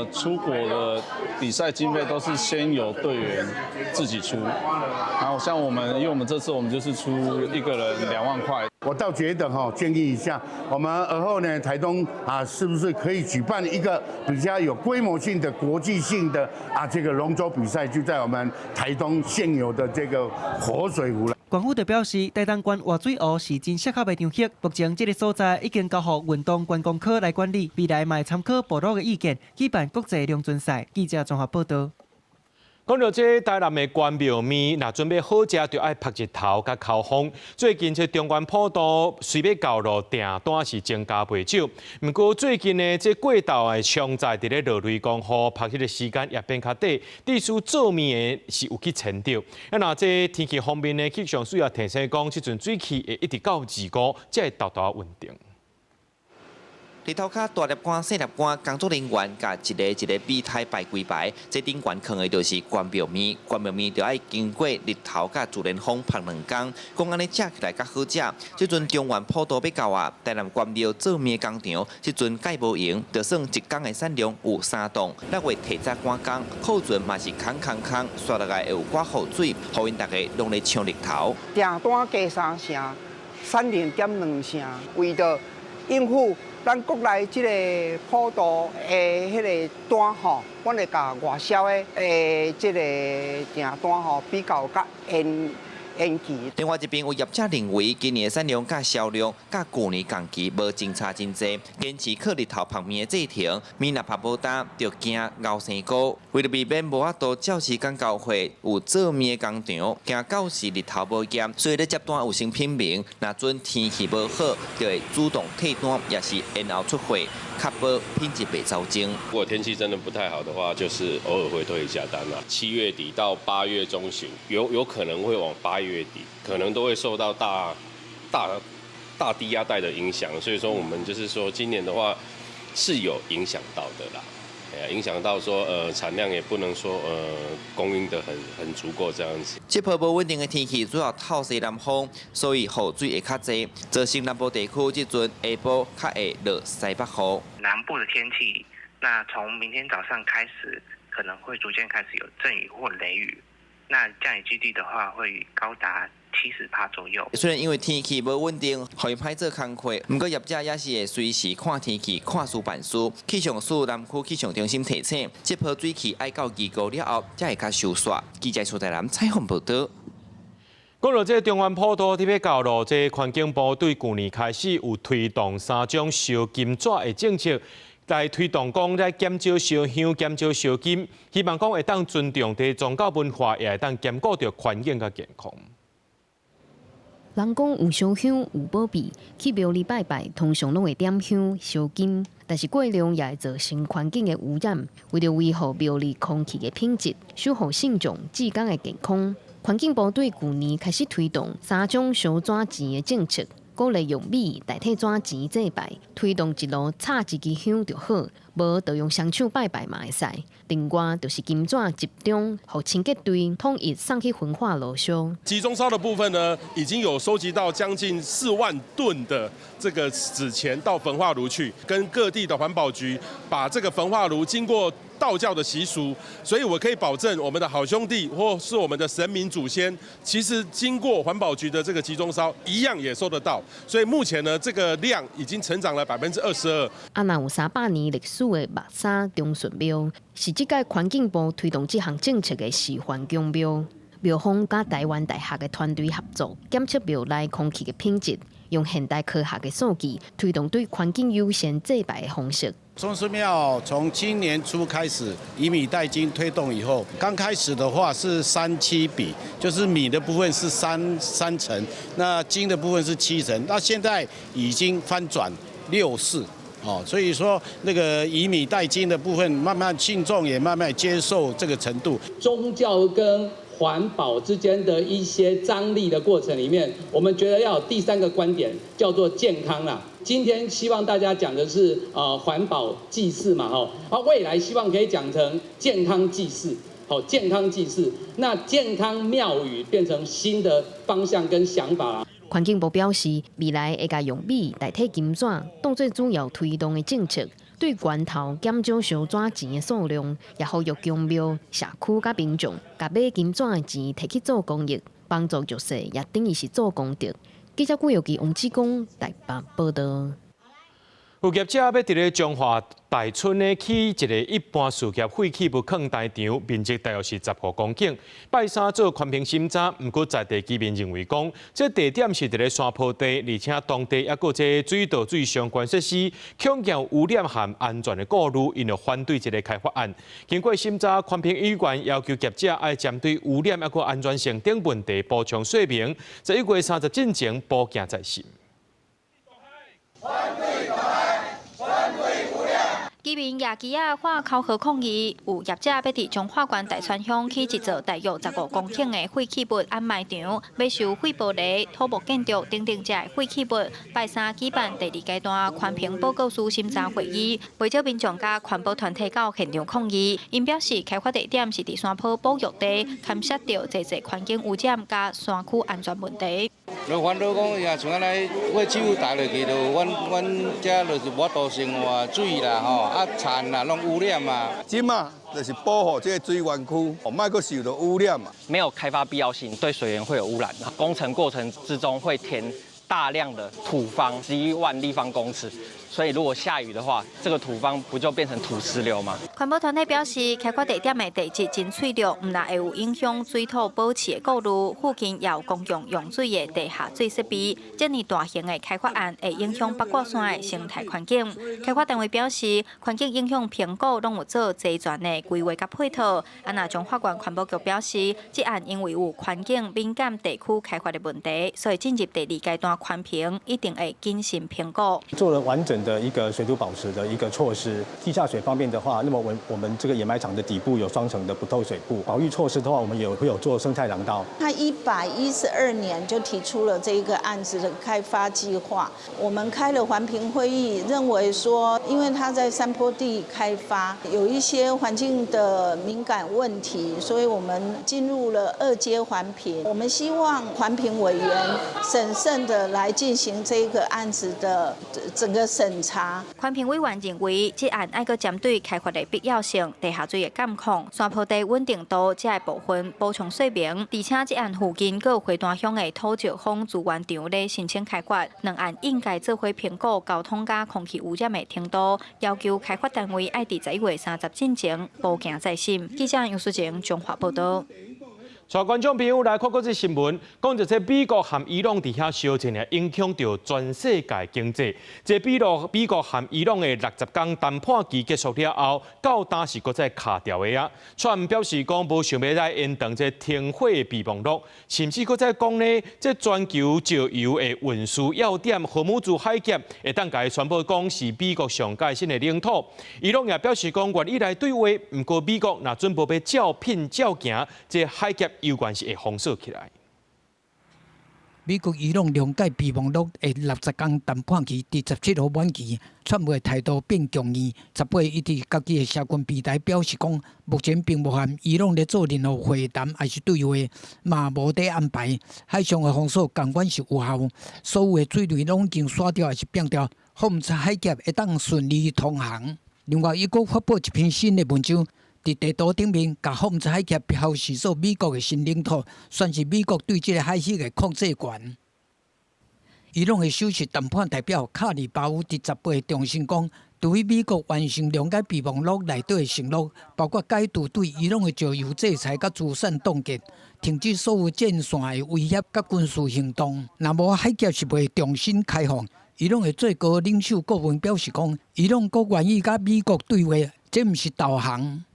出国的比赛经费都是先由队员自己出，然后像我们，因为我们这次我们就是出一个人2万块。我倒觉得建议一下，我们而后呢，台东是不是可以举办一个比较有规模性的国际性的这个龙舟比赛，就在我们台东现有的这个活水湖了。官府就表示，台东县活水湖是真适合的场域，目前这个所在已经交予运动观光科来管理，未来嘛会参考部落的意见，举办国际凌春赛。记者综合报道。讲到这台南的关庙面，若准备好食，就爱晒日头甲烤风。最近这中原普渡虽要到路订单是增加不少，不过最近呢，这过道的商在伫咧落雷公雨，晒迄个时间也变较短，地区做面的是有去撑到。那这天气方面呢，气象署也提醒讲，这阵水气会一直到2月才会达到稳定。日头卡大粒竿、细粒竿，工作人员甲一个比态排规排，这顶悬放的就是关庙面，关庙面就要经过日头甲自然风晒2天，讲安尼食起来较好食。这阵中原普渡要到啊，台南关庙做面工厂，这阵介无闲，就算一天的产量有3吨，6月提早赶工，库存嘛是空，刷落来会有寡雨水，互因大家拢咧抢日头。订单加3成，产量减2成，为着应付咱国内这个普渡的迄个单吼，阮会甲外销的这个订单吼比较较延期。另外一边有业者认为，今年的产量甲销量甲去年同期无真差真济，坚持靠日头晒面的制停，面若晒无干，就惊熬生菇。为了避免无法度照时间交货，有做面的工厂惊到时日头无减，所以咧接单有先品明，若准天气无好，就会主动退单，也是延后出货，确保品质袂糟精。如果天气真的不太好的话，就是偶尔会退一下单啦。7月底到8月中旬，有可能会往8月底，可能都会受到大低压带的影响，所以说我们就是说今年的话是有影响到的啦。影响到说产量也不能说供应的很足够这样子。这波无稳定的天气主要透西南风，所以雨水会较济，造成南部地区这阵下晡较会落西北雨。南部的天气，那从明天早上开始，可能会逐渐开始有阵雨或雷雨，那降雨几率的话会高达70%左右。虽然因为天气无稳定，互因歹做工课，不过业者也是会随时看天气、看书办事。气象署南区气象中心提醒，这波水气爱到2月了后，才会较收煞。记者苏台南采访报道。讲到这中原普渡特别到路，这环境部对去年开始有推动3种烧金纸的政策。来推动讲来减少烧香、减少烧金，希望讲会当尊重地宗教文化，也会当兼顾着环境甲健康。人讲有烧香有保庇，去庙里拜拜，通常拢会点香烧金，但是过量也会造成环境的污染。为了维护庙里空气的品质，守护信众志工的健康，环境部对去年开始推动3种烧纸钱的政策。鼓励用米代替纸钱祭拜，推动一路插一支香就好，无就用双手拜拜嘛会使。另外就是金纸集中，互清洁队统一送去焚化炉烧。集中烧的部分呢，已经有收集到将近4万吨的这个纸钱到焚化炉去，跟各地的环保局把这个焚化炉经过道教的习俗，所以我可以保证我们的好兄弟或是我们的神明祖先，其实经过环保局的这个集中烧，一样也收得到。所以目前呢，这个量已经成长了22%。若有300年历史的目山忠顺庙，是这届环境部推动这项政策的示范宫庙。庙方甲台湾大学的团队合作，检测庙内空气的品质，用现代科学的数据推动对环境优先祭拜的方式。松狮庙从今年初开始以米代金推动以后，刚开始的话是3:7比，就是米的部分是三成，那金的部分是7成，那现在已经翻转6:4。所以说那个以米代金的部分，慢慢信众也慢慢接受这个程度。宗教跟环保之间的一些张力的过程里面，我们觉得要有第3个观点，叫做健康啦。今天希望大家讲的是环保祭祀嘛，未来希望可以讲成健康祭祀，健康祭祀，那健康庙宇变成新的方向跟想法啦。环境部表示，未来会甲用米代替金纸，当作主要推动的政策。对源头减少烧纸钱的数量，也呼吁公庙、社区甲民众，甲买金纸的钱摕去做公益，帮助弱势，也等于是做功德。记者顾佑基、王志光台北报道。有业者要伫咧中华大村呢起一个一般事业废弃物坑大场，面积大约是15公顷。拜三做环评审查，不过在地居民认为讲，这地点是伫咧山坡地，而且当地也有这水道水相关设施，恐有污染和安全的顾虑，因而反对这个开发案。经过审查，环评委员要求业者要针对污染也安全性等问题补充说明，11月30日前补件在先。居民夜机啊花口河抗议，有业者要伫中华县大川乡起一座大约15公顷的废弃物安卖场，要收废玻璃、土木建筑等等这废弃物。拜三举办第2阶段环评报告书审查会议，不少民众甲环保团体到现场抗议。因表示开发地点是伫山坡保育地，牵涉到侪环境污染甲山区安全问题。就烦恼讲，也像安尼废弃物带落去，就阮遮就是无法度生活水啦吼。田啊，拢污染嘛，即嘛就是保护这个水源区，莫阁受到污染嘛。没有开发必要性，对水源会有污染。工程过程之中会填大量的土方，11万立方公尺。所以如果下雨的话，这个土方不就变成土石流吗？环保团体表示，开发地点的地质真脆弱，唔但会有影响水土保持的顾虑，附近也有公共用水的地下水设备。这么大型的开发案会影响八卦山的生态环境。开发单位表示，环境影响评估拢有做齐全的规划甲配套。若中华县环保局表示，这案因为有环境敏感地区开发的问题，所以进入第2阶段环评，一定会谨慎评估。做了完整的一个水土保持的一个措施。地下水方面的话，那么我们这个掩埋场的底部有双层的不透水布。保育措施的话，我们也会有做生态廊道。他112年就提出了这一个案子的开发计划，我们开了环评会议，认为说，因为他在山坡地开发，有一些环境的敏感问题，所以我们进入了2阶环评。我们希望环评委员审慎的来进行这个案子的整个审查。环评委员认为，这案要搁针对开发的必要性、地下水的监控、山坡地稳定度这个部分补充说明，而且这案附近搁有花坛乡的土石风资源场咧申请开发，2案应该做伙评估交通甲空气污染的程度，要求开发单位要伫11月30日之前补件在先。记者杨淑晴中华报道。带观众朋友来看国际新闻，讲到这美国和伊朗伫遐烧钱呢，影响到全世界经济。这美国和伊朗的60天谈判期结束了后，到当时搁再卡掉的啊。川表示讲无想要来延长这停火的备忘录，甚至搁再讲呢，这全球石油的运输要点荷姆兹海峡会当甲伊宣布讲是美国上界新的领土。伊朗也表示讲愿意来对话，不过美国若准备要照拼照行，这海峡有关是会封锁起来。美国伊朗谅解备忘录的60天谈判期第17号满期，川普的态度变强硬。18日，伊伫家己的社群平台表示讲，目前并无含伊朗咧做任何会谈还是对话，嘛无得安排。海上的封锁共款是有效，所有的水雷拢已经刷掉还是变掉，福姆斯海峡会当顺利通航。另外，伊阁发布一篇新的文章。伫地图顶面，甲福姆斯海峡标示做美国的新领土，算是美国对这个海域的控制权。伊朗的首席谈判代表卡里巴乌伫18日重申讲，除非美国完成谅解备忘录内底的承诺，包括解除对伊朗的石油制裁甲资产冻结，停止所有战线的威胁甲军事行动，若无海峡是袂重新开放。伊朗的最高领袖顾问表示讲，伊朗阁愿意甲美国对话，这毋是投降。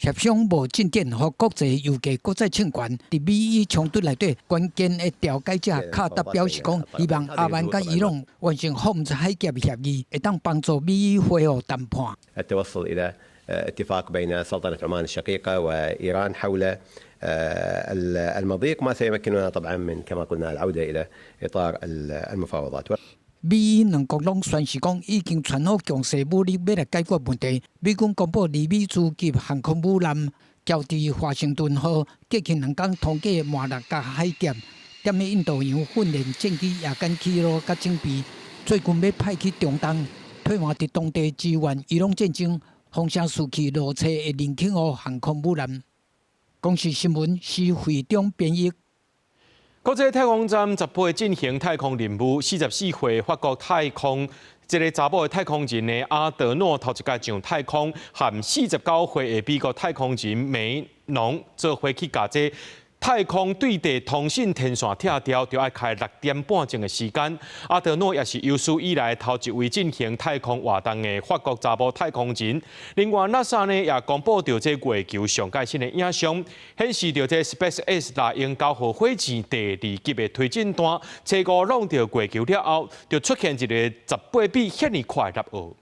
协商无进展，和国际油价搁再抢悬。伫美伊冲突内底，关键的调解者卡达表示讲，希望阿曼甲伊朗完成福姆斯海峡协议，会当帮助美伊恢复谈判。التوصل إلى اتفاق بين سلطنة عمان الشقيقة وإيران حول المضيق ما سيمكننا طبعا من كما قلنا العودة إلى إطار المفاوضات. 美伊两国拢宣示讲，已经传好强势武力要来解决问题。美军公布离美诸级航空母舰交伫华盛顿号过去2天通过马六甲海峡，踮咧印度洋训练战机夜间起落甲整备。最近要派去中东，退换伫当地支援伊朗战争，风声四起落车的林肯号航空母舰。公视新闻是会中编译。国际太空站18日进行太空任务，44岁法国太空一个查某的太空人呢阿德诺头一届上太空，和49岁的美国太空人梅农做伙去甲这太空对地通信天线拆掉，就要开6点半钟的时间。阿德诺也是有史以来头一位进行太空活动的法国查某太空人。另外 ，NASA 呢也公布到这月球上界新的影像，显示到这 SpaceX 大英9号火箭第2级的推进段，车高弄到月球了后，就出现一个18比遐尼快的落。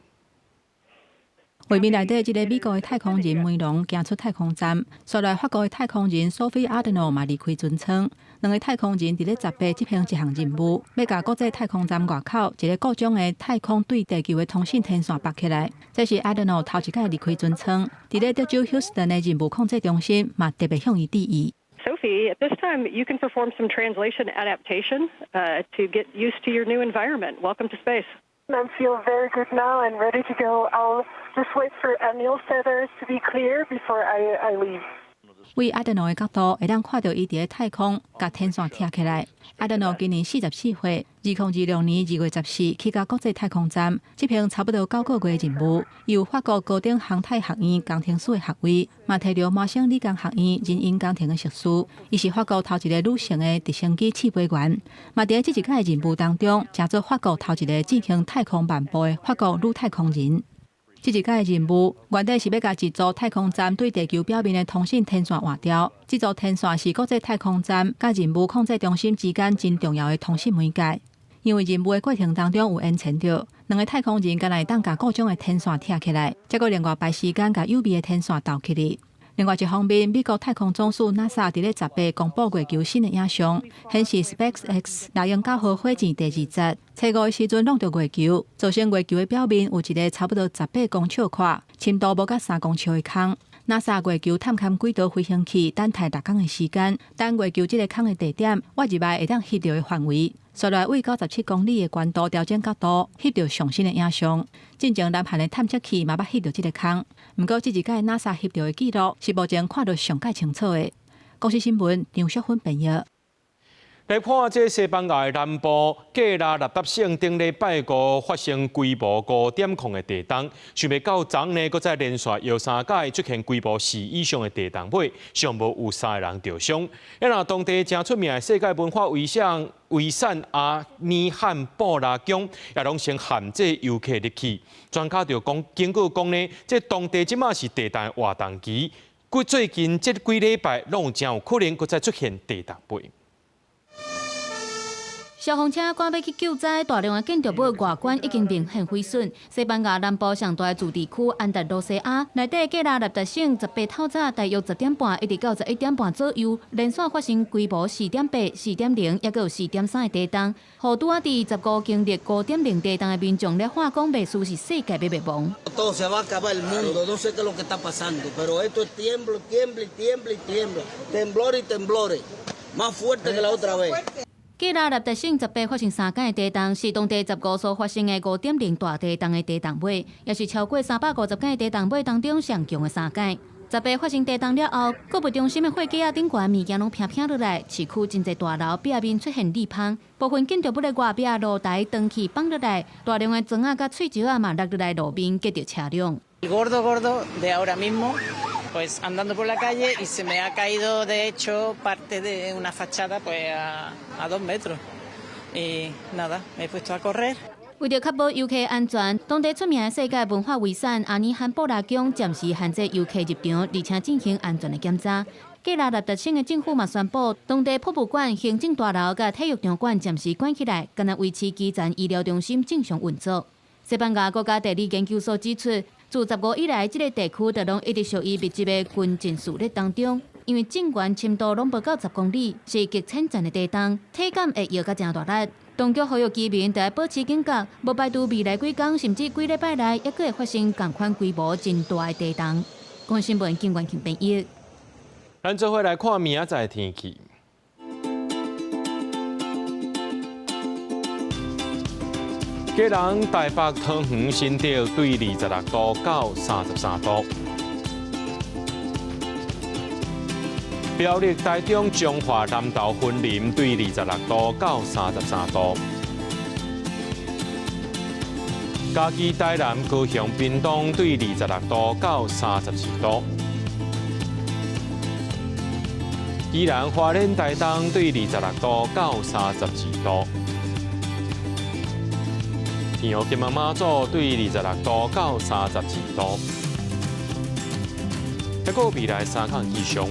画面内底，一个美国的太空人梅隆行出太空站，随来法国的太空人索菲阿德诺嘛离开船舱。两个太空人伫咧18执行一项任务，要甲国际太空站外口一个各种的太空对地球的通信天线拔起来。这是阿德诺头一届离开船舱，伫咧德州休斯顿的任务控制中心嘛特别向伊致意。Sophie, at this time you can perform some translation adaptation to get used to your new environment. Welcome to space. I feel very good now and ready to go. I'll just wait for Emil feathers to be clear before I leave. 为阿德诺的角度，会当看到伊伫咧太空，甲天线贴起来。阿德诺今年44岁，2026年2月14去到国际太空站，执行差不多9个月的任务。伊有法国高等航太学院工程师的学位，嘛摕到麻省理工学院人因工程的硕士。伊是法国头一个女性的直升机起飞员，嘛伫这一届的任务当中，成做法国头一个进行太空漫步的法国女太空人。这一届的任务，原底是要甲一座太空站对地球表面的通信天线换掉。这座天线是国际太空站甲任务控制中心之间真重要的通信媒介。因为任务的过程当中有延前着，两个太空人敢来当甲各种的天线贴起来，再搁另外排时间甲幽微的天线倒起来。另外一方面，美国太空总署 NASA 伫咧18公布月球新的影像，显示 SpaceX 大英9号火箭第2节车5的时阵弄到月球，造成月球的表面有一个差不多18公尺宽、深度无甲3公尺的坑。NASA 月球探勘轨道飞行器等待6天的时间，等月球这个坑的地点，我入来会当翕到的范围。随来为97公里的高度调整角度，翕到上新的影像。进前南韩的探测器嘛捌翕到这个坑，不过这一届 NASA 翕到的记录是目前看到上界清楚的。公视新闻张淑芬编译。来看这西班牙的南部格拉纳达省顶礼拜五发生规模5点控的地震，想袂到昨呢，搁再连续又3届出现规模4以上的地震，尾尚无有3个人受伤。那当地正出名的世界文化遗产阿尼汉布拉宫也拢先限制游客入去。专家就讲，经过讲呢，这当地即马是地震活动期，最近这几礼拜拢真有可能搁再出现地震尾。消防车赶要去救灾，大量的建筑物外观已经明显毁损。西班牙南部上大的自治区安达卢西亚内底格拉纳达省18透早大约10点半一直到11点半左右，连续发生规模4.8、4.0，也有4.3的地震。互拄啊伫15经历5.0地震的民众咧喊讲，袂输是世界要灭亡。 Todo se va a acabar el mundo, no sé qué es lo que está pasando, pero esto es tiemblo, tiembla y tiembla y tiembla, temblores y temblores, más fuerte que la otra vez. 格拉纳达省18发生3件的地震，是当地15所发生的5.0大地震的地震尾，也是超过350件的地震尾当中上强的3件。18发生地震了后，购物中心的货架顶悬物件拢平平落来，市区真侪大楼壁面出现裂缝，部分建筑物的外壁露台断去放落来，大量的砖仔甲碎石仔嘛落落来路面，隔着车辆。 gordo de ahora mismo, pues andando por la calle y se me ha caído de hecho parte de una fachada pues a 2 metros. Y nada, me he puesto a correr. 为了确保游客安全，当地出名的世界文化遗产阿尼罕布拉宫暂时限制游客入场，而且进行安全的检查。格拉纳达省的政府嘛宣布，当地博物馆、行政大楼甲体育场馆暂时关起来，仅维持基层医疗中心正常运作。西班牙国家地理研究所指出，自15以来，这个地区就拢一直属于密集的军阵势力当中，因为震源深度拢不到10公里，是极浅层的地震，体感会摇甲真大力。当局呼吁居民得保持警觉，无排除未来几天甚至几礼拜内，也会发生同款规模真大的地震。关新闻金冠庆编译。咱做伙来看明仔载的天气。基隆、台北、桃园、新竹对26度到33度。苗栗、台中、彰化、南投、云林对26度到33度。嘉义、台南、高雄、屏东对26度到34度。宜兰、花莲、台东对26度到32度。天后金门马祖对26度到32度。还有未来3天气象。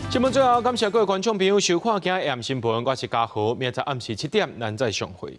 新闻最后，感谢各位观众朋友收看今日暗新闻，我是嘉豪，明仔暗时7点咱再相会。